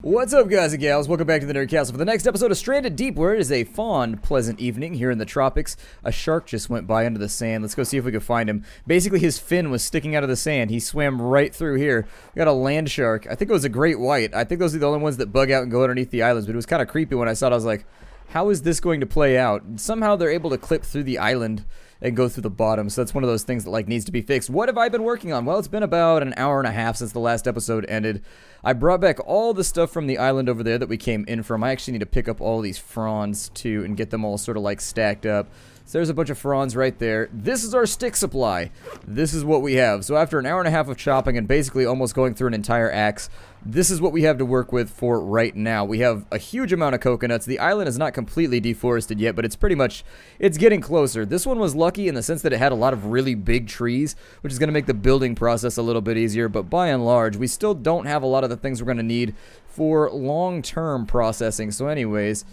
What's up, guys and gals? Welcome back to the Nerd Castle for the next episode of Stranded Deep, where it is a fond, pleasant evening here in the tropics. A shark just went by under the sand. Let's go see if we can find him. Basically, his fin was sticking out of the sand. He swam right through here. We got a land shark. I think it was a great white. I think those are the only ones that bug out and go underneath the islands, but it was kind of creepy when I saw it. I was like, how is this going to play out? Somehow they're able to clip through the island and go through the bottom, so that's one of those things that like needs to be fixed. What have I been working on? Well, it's been about an hour and a half since the last episode ended. I brought back all the stuff from the island over there that we came in from. I actually need to pick up all these fronds too and get them all sort of like stacked up. So there's a bunch of fronds right there. This is our stick supply. This is what we have. So after an hour and a half of chopping and basically almost going through an entire axe, this is what we have to work with for right now. We have a huge amount of coconuts. The island is not completely deforested yet, but it's pretty much, it's getting closer. This one was lucky in the sense that it had a lot of really big trees, which is going to make the building process a little bit easier, but by and large, we still don't have a lot of the things we're going to need for long-term processing. So anyways,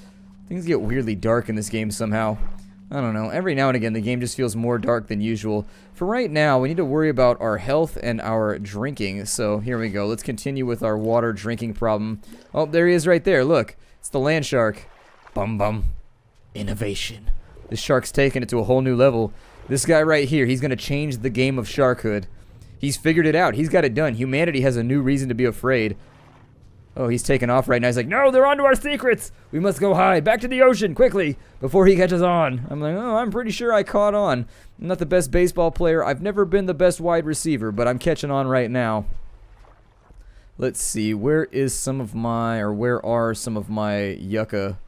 things get weirdly dark in this game somehow. I don't know, every now and again the game just feels more dark than usual. For right now, we need to worry about our health and our drinking. So here we go, let's continue with our water drinking problem. Oh, there he is right there, look. It's the land shark. Bum bum. Innovation. This shark's taking it to a whole new level. This guy right here, he's going to change the game of sharkhood. He's figured it out, he's got it done. Humanity has a new reason to be afraid. Oh, he's taking off right now. He's like, no, they're onto our secrets. We must go hide. Back to the ocean, quickly, before he catches on. I'm like, oh, I'm pretty sure I caught on. I'm not the best baseball player. I've never been the best wide receiver, but I'm catching on right now. Let's see. Where is some of my, or where are some of my yucca?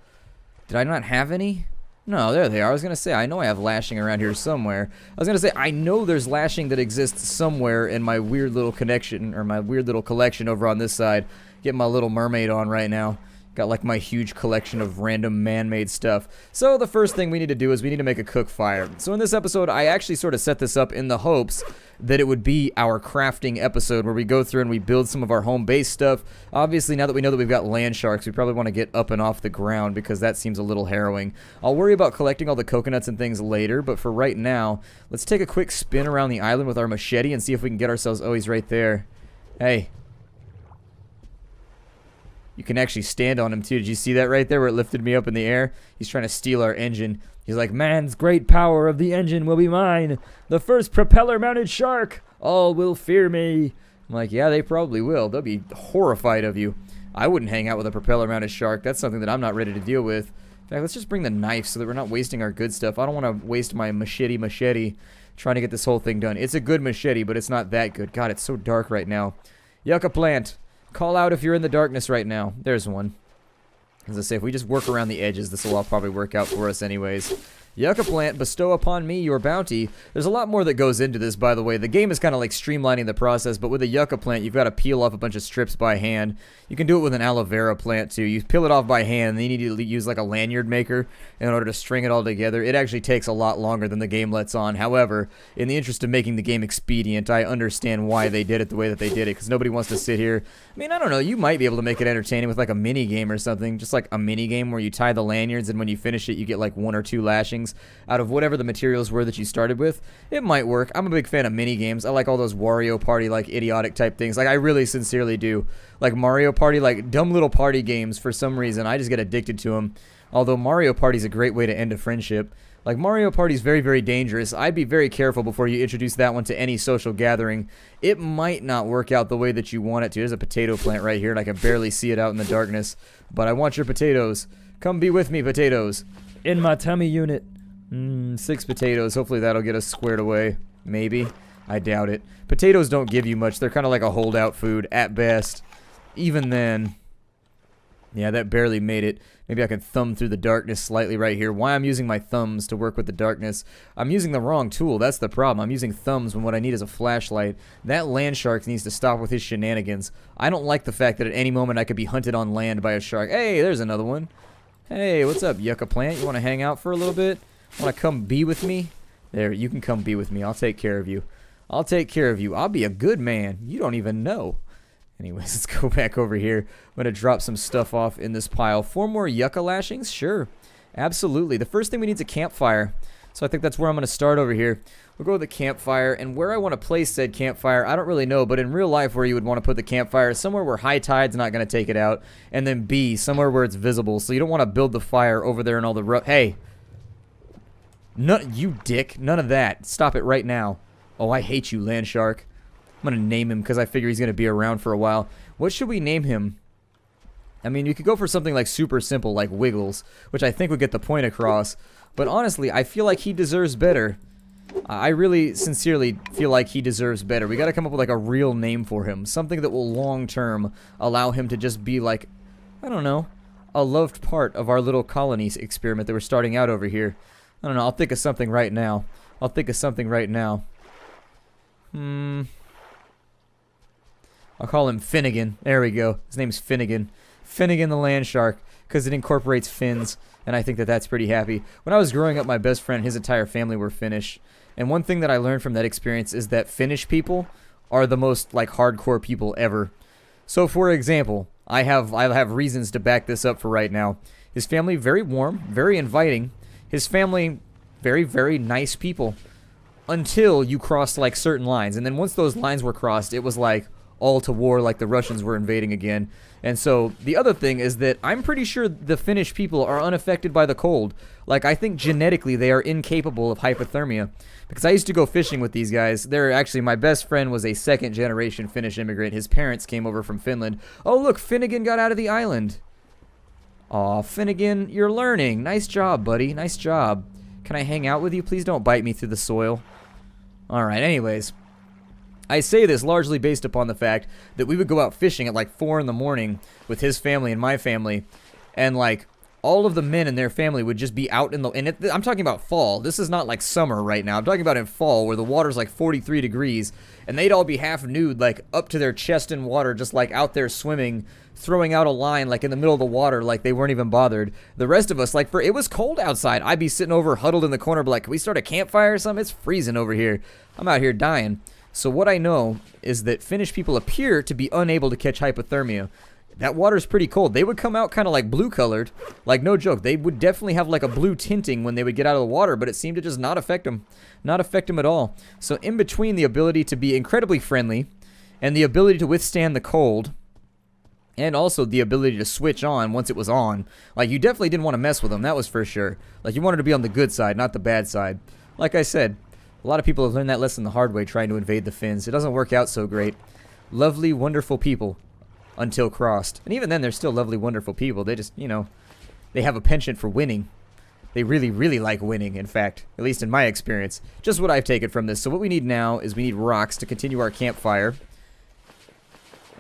Did I not have any? No, there they are. I was going to say, I know I have lashing around here somewhere. I was going to say, I know there's lashing that exists somewhere in my weird little connection, or my weird little collection over on this side. Get my little mermaid on right now. Got like my huge collection of random man-made stuff. So the first thing we need to do is we need to make a cook fire. So in this episode, I actually sort of set this up in the hopes that it would be our crafting episode where we go through and we build some of our home base stuff. Obviously, now that we know that we've got land sharks, we probably want to get up and off the ground because that seems a little harrowing. I'll worry about collecting all the coconuts and things later, but for right now, let's take a quick spin around the island with our machete and see if we can get ourselves... Oh, he's right there. Hey. You can actually stand on him too. Did you see that right there where it lifted me up in the air? He's trying to steal our engine. He's like, man's great power of the engine will be mine. The first propeller-mounted shark. All will fear me. I'm like, yeah, they probably will. They'll be horrified of you. I wouldn't hang out with a propeller-mounted shark. That's something that I'm not ready to deal with. In fact, let's just bring the knife so that we're not wasting our good stuff. I don't want to waste my machete trying to get this whole thing done. It's a good machete, but it's not that good. God, it's so dark right now. Yucca plant. Call out if you're in the darkness right now. There's one. As I say, if we just work around the edges, this will all probably work out for us anyways. Yucca plant, bestow upon me your bounty. There's a lot more that goes into this, by the way. The game is kind of like streamlining the process, but with a yucca plant, you've got to peel off a bunch of strips by hand. You can do it with an aloe vera plant, too. You peel it off by hand, and then you need to use like a lanyard maker in order to string it all together. It actually takes a lot longer than the game lets on. However, in the interest of making the game expedient, I understand why they did it the way that they did it, because nobody wants to sit here. I mean, I don't know, you might be able to make it entertaining with like a mini game or something, just like a mini game where you tie the lanyards, and when you finish it, you get like 1 or 2 lashings out of whatever the materials were that you started with. It might work. I'm a big fan of mini games. I like all those Wario Party, like idiotic type things. Like I really sincerely do. Like Mario Party, like dumb little party games for some reason. I just get addicted to them. Although Mario Party is a great way to end a friendship. Like Mario Party is very, very dangerous. I'd be very careful before you introduce that one to any social gathering. It might not work out the way that you want it to. There's a potato plant right here and I can barely see it out in the darkness. But I want your potatoes. Come be with me, potatoes. In my tummy unit. 6 potatoes. Hopefully that'll get us squared away. Maybe. I doubt it. Potatoes don't give you much. They're kind of like a holdout food at best. Even then. Yeah, that barely made it. Maybe I can thumb through the darkness slightly right here. Why I'm using my thumbs to work with the darkness. I'm using the wrong tool. That's the problem. I'm using thumbs when what I need is a flashlight. That land shark needs to stop with his shenanigans. I don't like the fact that at any moment I could be hunted on land by a shark. Hey, there's another one. Hey, what's up, yucca plant? You want to hang out for a little bit? Want to come be with me? There, you can come be with me. I'll take care of you. I'll take care of you. I'll be a good man. You don't even know. Anyways, let's go back over here. I'm going to drop some stuff off in this pile. 4 more yucca lashings? Sure. Absolutely. The first thing we need is a campfire. So I think that's where I'm going to start over here. We'll go with the campfire, and where I want to place said campfire, I don't really know, but in real life where you would want to put the campfire is somewhere where high tide's not going to take it out, and then B, somewhere where it's visible, so you don't want to build the fire over there and all the hey! You dick, none of that. Stop it right now. Oh, I hate you, land shark. I'm going to name him because I figure he's going to be around for a while. What should we name him? I mean, you could go for something like super simple, like Wiggles, which I think would get the point across. But honestly, I feel like he deserves better. I really sincerely feel like he deserves better. We got to come up with like a real name for him. Something that will long term allow him to just be like, I don't know, a loved part of our little colony experiment that we're starting out over here. I don't know, I'll think of something right now. I'll call him Finnigan. There we go. His name's Finnigan. Finnigan the land shark, because it incorporates fins, and I think that that's pretty happy. When I was growing up, my best friend, his entire family were Finnish, and one thing that I learned from that experience is that Finnish people are the most, like, hardcore people ever. So, for example, I have reasons to back this up for right now. His family, very warm, very inviting. His family, very, very nice people. Until you crossed, like, certain lines, and then once those lines were crossed, it was like all to war, like the Russians were invading again. And so the other thing is that I'm pretty sure the Finnish people are unaffected by the cold. Like, I think genetically they are incapable of hypothermia. Because I used to go fishing with these guys. They're actually, my best friend was a second-generation Finnish immigrant. His parents came over from Finland. Oh, look, Finnigan got out of the island. Aw, Finnigan, you're learning. Nice job, buddy. Nice job. Can I hang out with you? Please don't bite me through the soil. Alright, anyways. I say this largely based upon the fact that we would go out fishing at like 4 in the morning with his family and my family, and like all of the men in their family would just be out in the, and I'm talking about fall. This is not like summer right now. I'm talking about in fall where the water's like 43 degrees, and they'd all be half nude, like up to their chest in water, just like out there swimming, throwing out a line like in the middle of the water, like they weren't even bothered. The rest of us, like, it was cold outside. I'd be sitting over huddled in the corner, be like, can we start a campfire or something? It's freezing over here. I'm out here dying. So what I know is that Finnish people appear to be unable to catch hypothermia. That water's pretty cold. They would come out kind of like blue colored, like no joke. They would definitely have like a blue tinting when they would get out of the water, but it seemed to just not affect them. Not affect them at all. So in between the ability to be incredibly friendly and the ability to withstand the cold, and also the ability to switch on once it was on, like you definitely didn't want to mess with them, that was for sure. Like you wanted to be on the good side, not the bad side. Like I said, a lot of people have learned that lesson the hard way trying to invade the Finns. It doesn't work out so great. Lovely, wonderful people until crossed. And even then, they're still lovely, wonderful people. They just, you know, they have a penchant for winning. They really, really like winning, in fact. At least in my experience. Just what I've taken from this. So what we need now is we need rocks to continue our campfire.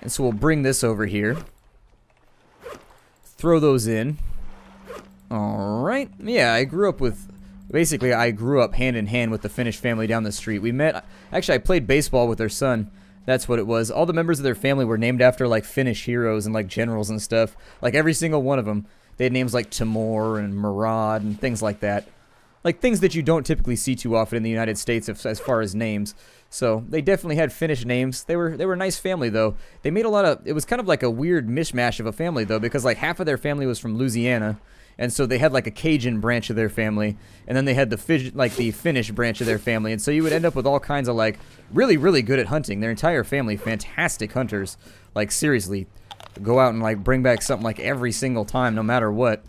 And so we'll bring this over here. Throw those in. Alright. Yeah, I grew up with... Basically, I grew up hand in hand with the Finnish family down the street. We met... Actually, I played baseball with their son. That's what it was. All the members of their family were named after, like, Finnish heroes and, like, generals and stuff. Like, every single one of them. They had names like Timur and Murad and things like that. Like, things that you don't typically see too often in the United States as far as names. So, they definitely had Finnish names. They were a nice family, though. They made a lot of... It was kind of like a weird mishmash of a family, though, because, like, half of their family was from Louisiana. And so they had like a Cajun branch of their family, and then they had the Finnish branch of their family, and so you would end up with all kinds of like really, really good at hunting. Their entire family, fantastic hunters. Like seriously, go out and like bring back something like every single time, no matter what.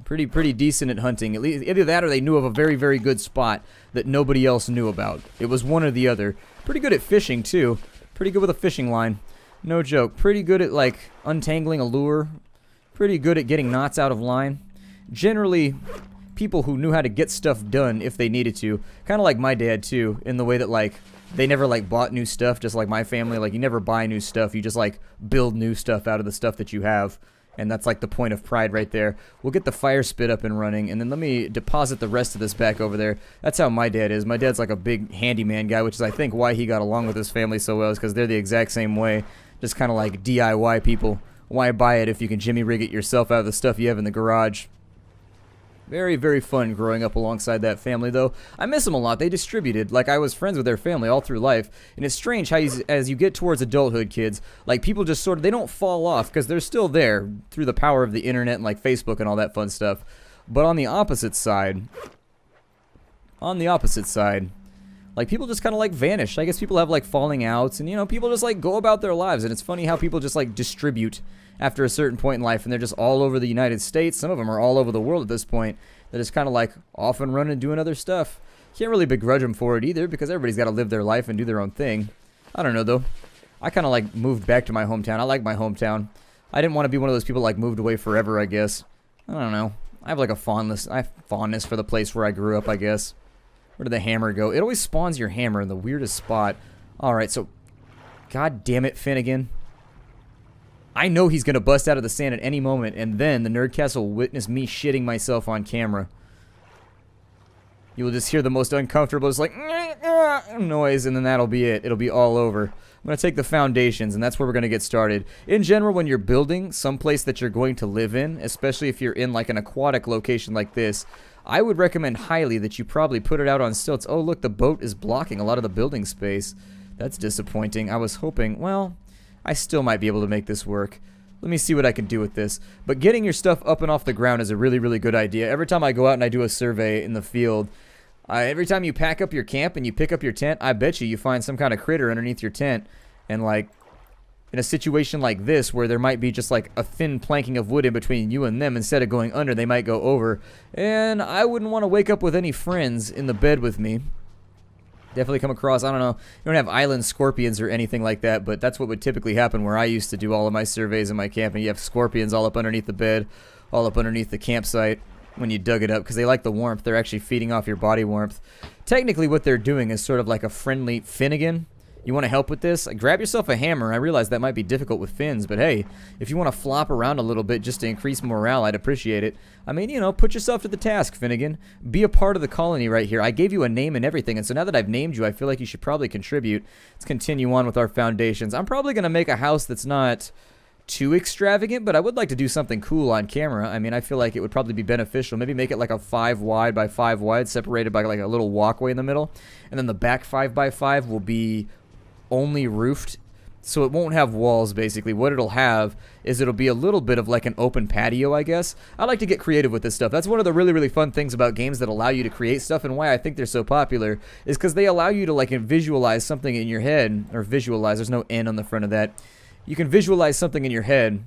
Pretty decent at hunting. At least either that or they knew of a very, very good spot that nobody else knew about. It was one or the other. Pretty good at fishing too. Pretty good with a fishing line. No joke. Pretty good at like untangling a lure. Pretty good at getting knots out of line. Generally, people who knew how to get stuff done if they needed to. Kind of like my dad, too, in the way that, like, they never, like, bought new stuff, just like my family. Like, you never buy new stuff. You just, like, build new stuff out of the stuff that you have. And that's, like, the point of pride right there. We'll get the fire spit up and running, and then let me deposit the rest of this back over there. That's how my dad is. My dad's, like, a big handyman guy, which is, I think, why he got along with his family so well, is because they're the exact same way. Just kind of like DIY people. Why buy it if you can jimmy rig it yourself out of the stuff you have in the garage? Very, very fun growing up alongside that family, though. I miss them a lot. They distributed. Like, I was friends with their family all through life. And it's strange how, as you get towards adulthood, kids, like, people just sort of, they don't fall off because they're still there through the power of the internet and, like, Facebook and all that fun stuff. But on the opposite side, on the opposite side. Like, people just kind of, like, vanish. I guess people have, like, falling outs, and, you know, people just, like, go about their lives, and it's funny how people just, like, distribute after a certain point in life, and they're just all over the United States. Some of them are all over the world at this point. They're just kind of, like, off and running, doing other stuff. Can't really begrudge them for it either, because everybody's got to live their life and do their own thing. I don't know, though. I kind of, like, moved back to my hometown. I like my hometown. I didn't want to be one of those people, like, moved away forever, I guess. I don't know. I have, like, a fondness for the place where I grew up, I guess. Where did the hammer go? It always spawns your hammer in the weirdest spot. Alright, so... God damn it, Finnigan. I know he's going to bust out of the sand at any moment, and then the Nerdcast will witness me shitting myself on camera. You will just hear the most uncomfortable, just like... noise, and then that'll be it. It'll be all over. I'm going to take the foundations, and that's where we're going to get started. In general, when you're building someplace that you're going to live in, especially if you're in like an aquatic location like this, I would recommend highly that you probably put it out on stilts. Oh, look, the boat is blocking a lot of the building space. That's disappointing. I was hoping, well, I still might be able to make this work. Let me see what I can do with this. But getting your stuff up and off the ground is a really, really good idea. Every time I go out and I do a survey in the field, every time you pack up your camp and you pick up your tent, I bet you find some kind of critter underneath your tent. And, like, in a situation like this where there might be just, like, a thin planking of wood in between you and them, instead of going under, they might go over. And I wouldn't want to wake up with any friends in the bed with me. Definitely come across, I don't know, you don't have island scorpions or anything like that, but that's what would typically happen where I used to do all of my surveys in my camp, and you have scorpions all up underneath the bed, all up underneath the campsite when you dug it up, because they like the warmth. They're actually feeding off your body warmth. Technically what they're doing is sort of like a friendly Finnigan. You want to help with this? Grab yourself a hammer. I realize that might be difficult with fins, but hey, if you want to flop around a little bit just to increase morale, I'd appreciate it. I mean, you know, put yourself to the task, Finnigan. Be a part of the colony right here. I gave you a name and everything, and so now that I've named you, I feel like you should probably contribute. Let's continue on with our foundations. I'm probably going to make a house that's not too extravagant, but I would like to do something cool on camera. I mean, I feel like it would probably be beneficial. Maybe make it like a 5 wide by 5 wide, separated by like a little walkway in the middle, and then the back 5 by 5 will be only roofed, so it won't have walls. Basically what it'll have is it'll be a little bit of like an open patio, I guess. I like to get creative with this stuff. That's one of the really, really fun things about games that allow you to create stuff, and why I think they're so popular is because they allow you to like visualize something in your head, or visualize, there's no N on the front of that. You can visualize something in your head,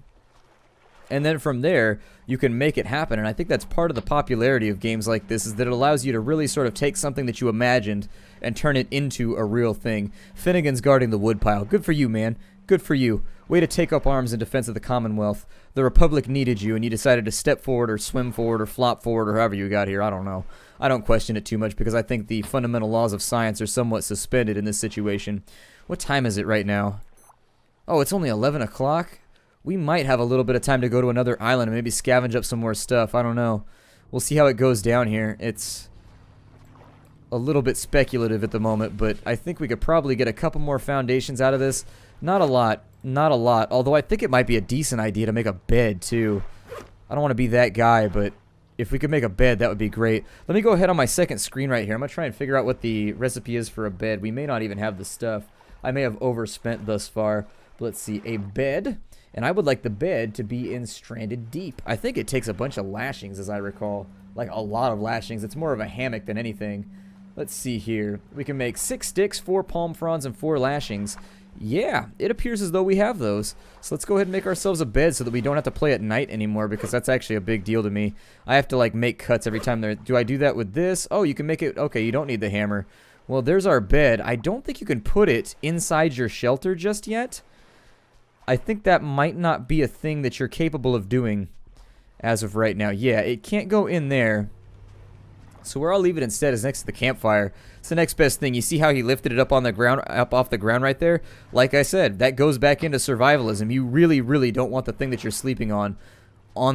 and then from there you can make it happen. And I think that's part of the popularity of games like this, is that it allows you to really sort of take something that you imagined and turn it into a real thing. Finnigan's guarding the woodpile. Good for you, man. Good for you. Way to take up arms in defense of the Commonwealth. The Republic needed you, and you decided to step forward or swim forward or flop forward or however you got here. I don't know. I don't question it too much because I think the fundamental laws of science are somewhat suspended in this situation. What time is it right now? Oh, it's only 11 o'clock? We might have a little bit of time to go to another island and maybe scavenge up some more stuff. I don't know. We'll see how it goes down here. It's a little bit speculative at the moment, but I think we could probably get a couple more foundations out of this. Not a lot. Not a lot. Although I think it might be a decent idea to make a bed, too. I don't want to be that guy, but if we could make a bed, that would be great. Let me go ahead on my second screen right here. I'm going to try and figure out what the recipe is for a bed. We may not even have the stuff. I may have overspent thus far. Let's see. A bed. And I would like the bed to be in Stranded Deep. I think it takes a bunch of lashings, as I recall. Like, a lot of lashings. It's more of a hammock than anything. Let's see here. We can make 6 sticks, 4 palm fronds, and 4 lashings. Yeah, it appears as though we have those. So let's go ahead and make ourselves a bed so that we don't have to play at night anymore, because that's actually a big deal to me. I have to, like, make cuts every time there. Do I do that with this? Oh, you can make it. Okay, you don't need the hammer. Well, there's our bed. I don't think you can put it inside your shelter just yet. I think that might not be a thing that you're capable of doing as of right now. Yeah, it can't go in there. So where I'll leave it instead is next to the campfire. It's the next best thing. You see how he lifted it up on the ground, up off the ground right there? Like I said, that goes back into survivalism. You really, really don't want the thing that you're sleeping on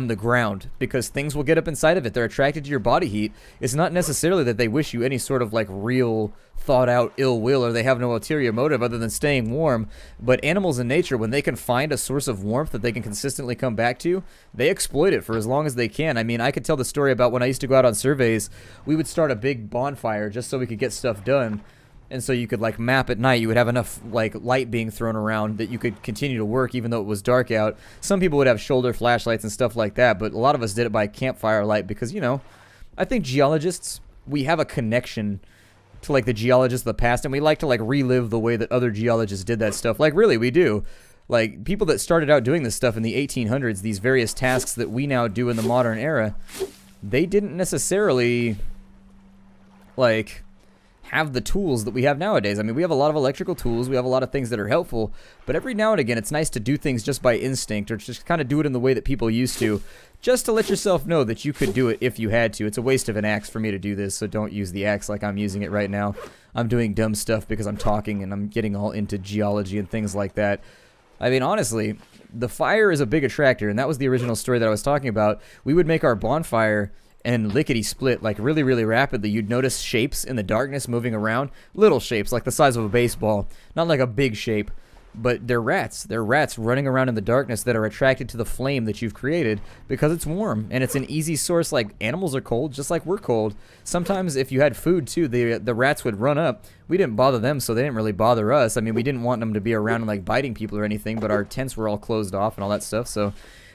the ground, because things will get up inside of it. They're attracted to your body heat. It's not necessarily that they wish you any sort of like real thought out ill will, or they have no ulterior motive other than staying warm. But animals in nature, when they can find a source of warmth that they can consistently come back to, they exploit it for as long as they can. I mean, I could tell the story about when I used to go out on surveys. We would start a big bonfire just so we could get stuff done. And so you could, like, map at night. You would have enough, like, light being thrown around that you could continue to work even though it was dark out. Some people would have shoulder flashlights and stuff like that, but a lot of us did it by campfire light because, you know, I think geologists we have a connection to like the geologists of the past, and we like to like relive the way that other geologists did that stuff. Like really, we do. Like people that started out doing this stuff in the 1800s, these various tasks that we now do in the modern era, they didn't necessarily like have the tools that we have nowadays. I mean, we have a lot of electrical tools, we have a lot of things that are helpful, but every now and again it's nice to do things just by instinct, or just kind of do it in the way that people used to, just to let yourself know that you could do it if you had to. It's a waste of an axe for me to do this, so don't use the axe like I'm using it right now. I'm doing dumb stuff because I'm talking and I'm getting all into geology and things like that. I mean, honestly, the fire is a big attractor, and that was the original story that I was talking about. We would make our bonfire and lickety-split, like, really, really rapidly. You'd notice shapes in the darkness moving around. Little shapes, like the size of a baseball. Not like a big shape, but they're rats. They're rats running around in the darkness that are attracted to the flame that you've created because it's warm, and it's an easy source. Like, animals are cold, just like we're cold. Sometimes, if you had food, too, the rats would run up. We didn't bother them, so they didn't really bother us. I mean, we didn't want them to be around and, like, biting people or anything, but our tents were all closed off and all that stuff, so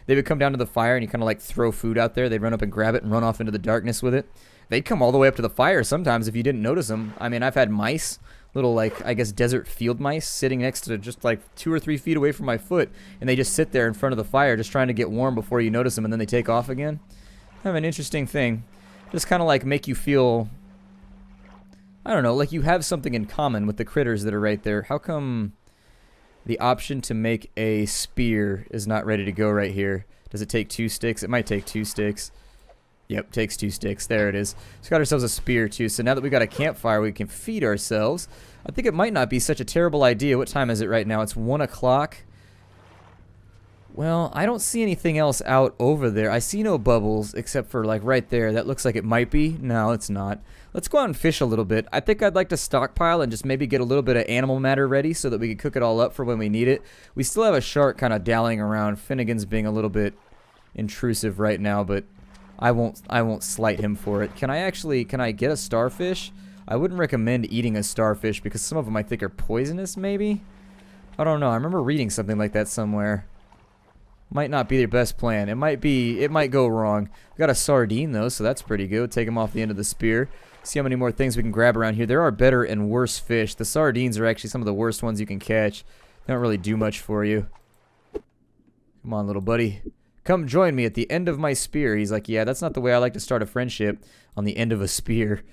they would come down to the fire, and you kind of like throw food out there. They'd run up and grab it and run off into the darkness with it. They'd come all the way up to the fire sometimes if you didn't notice them. I mean, I've had mice, little like, I guess, desert field mice sitting next to just like 2 or 3 feet away from my foot, and they just sit there in front of the fire just trying to get warm before you notice them, and then they take off again. Kind of an interesting thing. Just kind of like make you feel, I don't know, like you have something in common with the critters that are right there. How come the option to make a spear is not ready to go right here? Does it take 2 sticks? It might take 2 sticks. Yep, takes 2 sticks. There it is. So got ourselves a spear too. So now that we got a campfire, we can feed ourselves. I think it might not be such a terrible idea. What time is it right now? It's 1 o'clock. Well, I don't see anything else out over there. I see no bubbles except for like right there. That looks like it might be. No, it's not. Let's go out and fish a little bit. I think I'd like to stockpile and just maybe get a little bit of animal matter ready so that we can cook it all up for when we need it. We still have a shark kind of dallying around. Finnigan's being a little bit intrusive right now, but I won't slight him for it. Can I get a starfish? I wouldn't recommend eating a starfish because some of them I think are poisonous maybe? I don't know. I remember reading something like that somewhere. Might not be their best plan. It might go wrong. We got a sardine though, so that's pretty good. Take him off the end of the spear. See how many more things we can grab around here. There are better and worse fish. The sardines are actually some of the worst ones you can catch. They don't really do much for you. Come on, little buddy. Come join me at the end of my spear. He's like, yeah, that's not the way I like to start a friendship, on the end of a spear.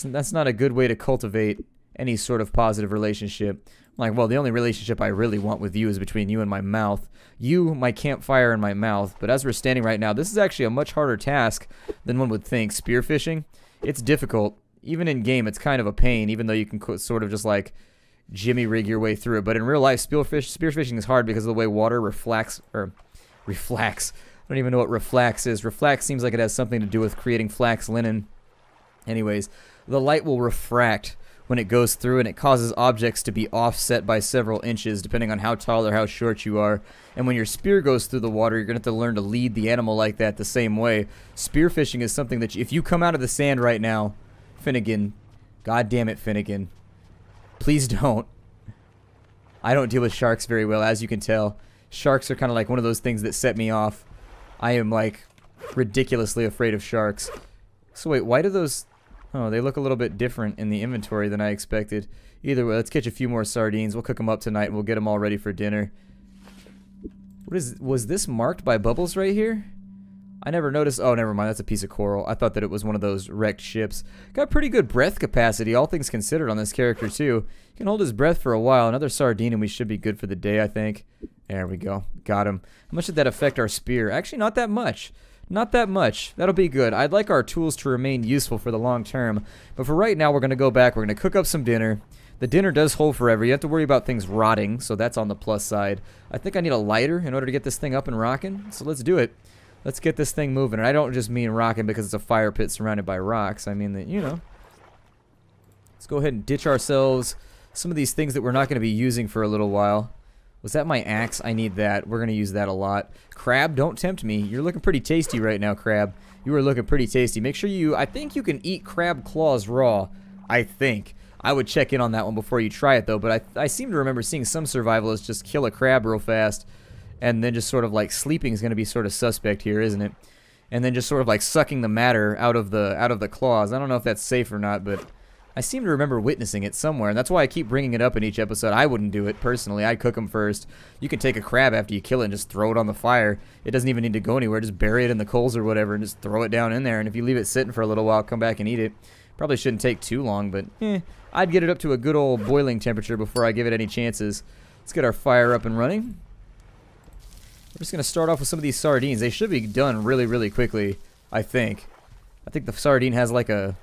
That's not a good way to cultivate any sort of positive relationship. I'm like, well, the only relationship I really want with you is between you and my mouth. You, my campfire, and my mouth. But as we're standing right now, this is actually a much harder task than one would think. Spearfishing, it's difficult. Even in game, it's kind of a pain, even though you can sort of just like jimmy rig your way through it. But in real life, spearfishing is hard because of the way water reflects. I don't even know what reflax is. Reflax seems like it has something to do with creating flax linen. Anyways, the light will refract when it goes through, and it causes objects to be offset by several inches depending on how tall or how short you are. And when your spear goes through the water, you're going to have to learn to lead the animal like that the same way. Spearfishing is something that if you come out of the sand right now, Finnigan, god damn it, Finnigan, please don't. I don't deal with sharks very well, as you can tell. Sharks are kind of like one of those things that set me off. I am like ridiculously afraid of sharks. So wait, why do those... Oh, they look a little bit different in the inventory than I expected. Either way, let's catch a few more sardines. We'll cook them up tonight and we'll get them all ready for dinner. Was this marked by bubbles right here? I never noticed. Oh, never mind. That's a piece of coral. I thought that it was one of those wrecked ships. Got pretty good breath capacity, all things considered, on this character too. He can hold his breath for a while. Another sardine and we should be good for the day, I think. There we go. Got him. How much did that affect our spear? Actually, not that much. Not that much. That'll be good. I'd like our tools to remain useful for the long term. But for right now, we're going to go back. We're going to cook up some dinner. The dinner does hold forever. You have to worry about things rotting, so that's on the plus side. I think I need a lighter in order to get this thing up and rocking. So let's do it. Let's get this thing moving. And I don't just mean rocking because it's a fire pit surrounded by rocks. I mean that, you know. Let's go ahead and ditch ourselves some of these things that we're not going to be using for a little while. Was that my axe? I need that. We're going to use that a lot. Crab, don't tempt me. You're looking pretty tasty right now, crab. You are looking pretty tasty. Make sure you... I think you can eat crab claws raw. I think. I would check in on that one before you try it, though. But I seem to remember seeing some survivalists just kill a crab real fast. And then just sort of like sleeping is going to be sort of suspect here, isn't it? and then just sort of like sucking the matter out of the claws. I don't know if that's safe or not, but I seem to remember witnessing it somewhere, and that's why I keep bringing it up in each episode. I wouldn't do it personally. I'd cook them first. You can take a crab after you kill it and just throw it on the fire. It doesn't even need to go anywhere. Just bury it in the coals or whatever and just throw it down in there. And if you leave it sitting for a little while, come back and eat it. Probably shouldn't take too long, but I'd get it up to a good old boiling temperature before I give it any chances. Let's get our fire up and running. We're just going to start off with some of these sardines. They should be done really, really quickly, I think. I think the sardine has like a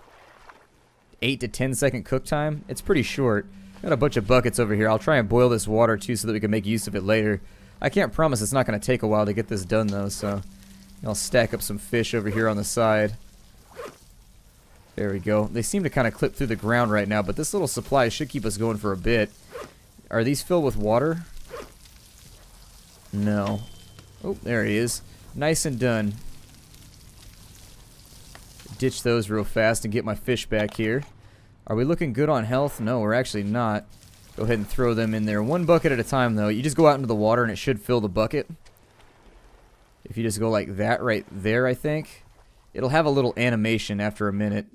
8 to 10 second cook time. It's pretty short. Got a bunch of buckets over here. I'll try and boil this water too so that we can make use of it later. I can't promise it's not going to take a while to get this done though, so I'll stack up some fish over here on the side. There we go. They seem to kind of clip through the ground right now, but this little supply should keep us going for a bit. Are these filled with water? No. Oh, there he is. Nice and done. Ditch those real fast and get my fish back here. Are we looking good on health? No, we're actually not. Go ahead and throw them in there. One bucket at a time, though. You just go out into the water and it should fill the bucket. If you just go like that right there, I think. It'll have a little animation after a minute.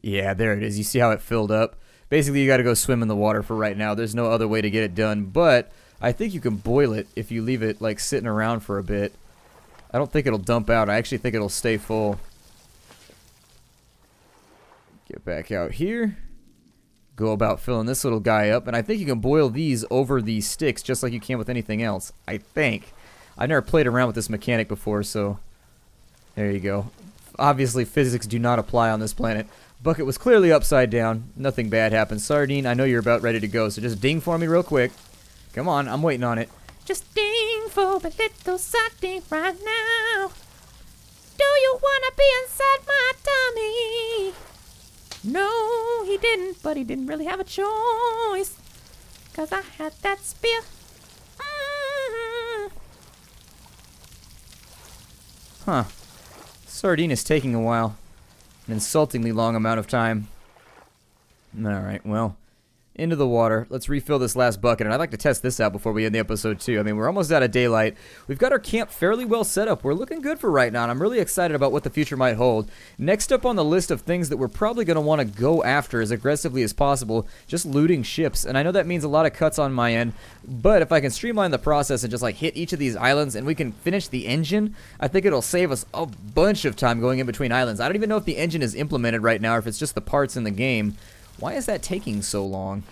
Yeah, there it is. You see how it filled up? Basically, you got to go swim in the water for right now. There's no other way to get it done, but I think you can boil it if you leave it like sitting around for a bit. I don't think it'll dump out. I actually think it'll stay full. Get back out here. Go about filling this little guy up, and I think you can boil these over these sticks just like you can with anything else. I think. I've never played around with this mechanic before, so there you go. Obviously, physics do not apply on this planet. Bucket was clearly upside down. Nothing bad happened. Sardine, I know you're about ready to go, so just ding for me real quick. Come on, I'm waiting on it. Just ding for a little sardine right now. Do you wanna be inside my tummy? No, he didn't, but he didn't really have a choice. 'Cause I had that spear. Huh. Sardine is taking a while. An insultingly long amount of time. Alright, well, into the water. Let's refill this last bucket, and I'd like to test this out before we end the episode too. I mean, we're almost out of daylight. We've got our camp fairly well set up. We're looking good for right now, and I'm really excited about what the future might hold. Next up on the list of things that we're probably going to want to go after as aggressively as possible, just looting ships. And I know that means a lot of cuts on my end, but if I can streamline the process and just like hit each of these islands and we can finish the engine, I think it'll save us a bunch of time going in between islands. I don't even know if the engine is implemented right now or if it's just the parts in the game. Why is that taking so long?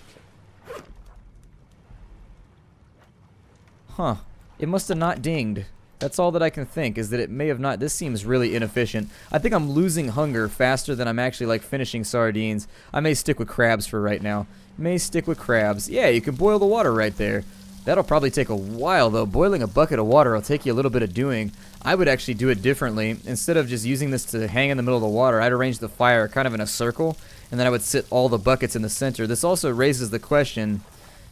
Huh. It must have not dinged. That's all that I can think, is that it may have not. This seems really inefficient. I think I'm losing hunger faster than I'm actually like finishing sardines. I may stick with crabs for right now. May stick with crabs. Yeah, you can boil the water right there. That'll probably take a while though. Boiling a bucket of water will take you a little bit of doing. I would actually do it differently. Instead of just using this to hang in the middle of the water, I'd arrange the fire kind of in a circle, and then I would sit all the buckets in the center. This also raises the question,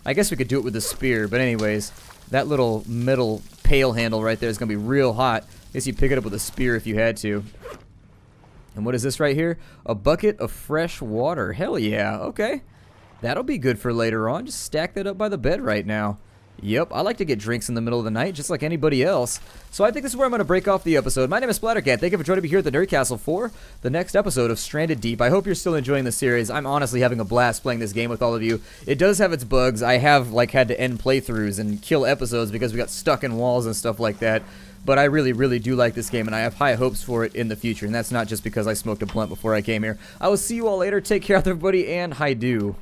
I guess we could do it with a spear, but anyways, that little metal pail handle right there is going to be real hot. I guess you'd pick it up with a spear if you had to. And what is this right here? A bucket of fresh water. Hell yeah, okay. That'll be good for later on. Just stack that up by the bed right now. Yep, I like to get drinks in the middle of the night, just like anybody else. So I think this is where I'm going to break off the episode. My name is Splattercat. Thank you for joining me here at the Nerd Castle for the next episode of Stranded Deep. I hope you're still enjoying the series. I'm honestly having a blast playing this game with all of you. It does have its bugs. I have like had to end playthroughs and kill episodes because we got stuck in walls and stuff like that. But I really, really do like this game, and I have high hopes for it in the future. And that's not just because I smoked a blunt before I came here. I will see you all later. Take care, everybody, and hi-do.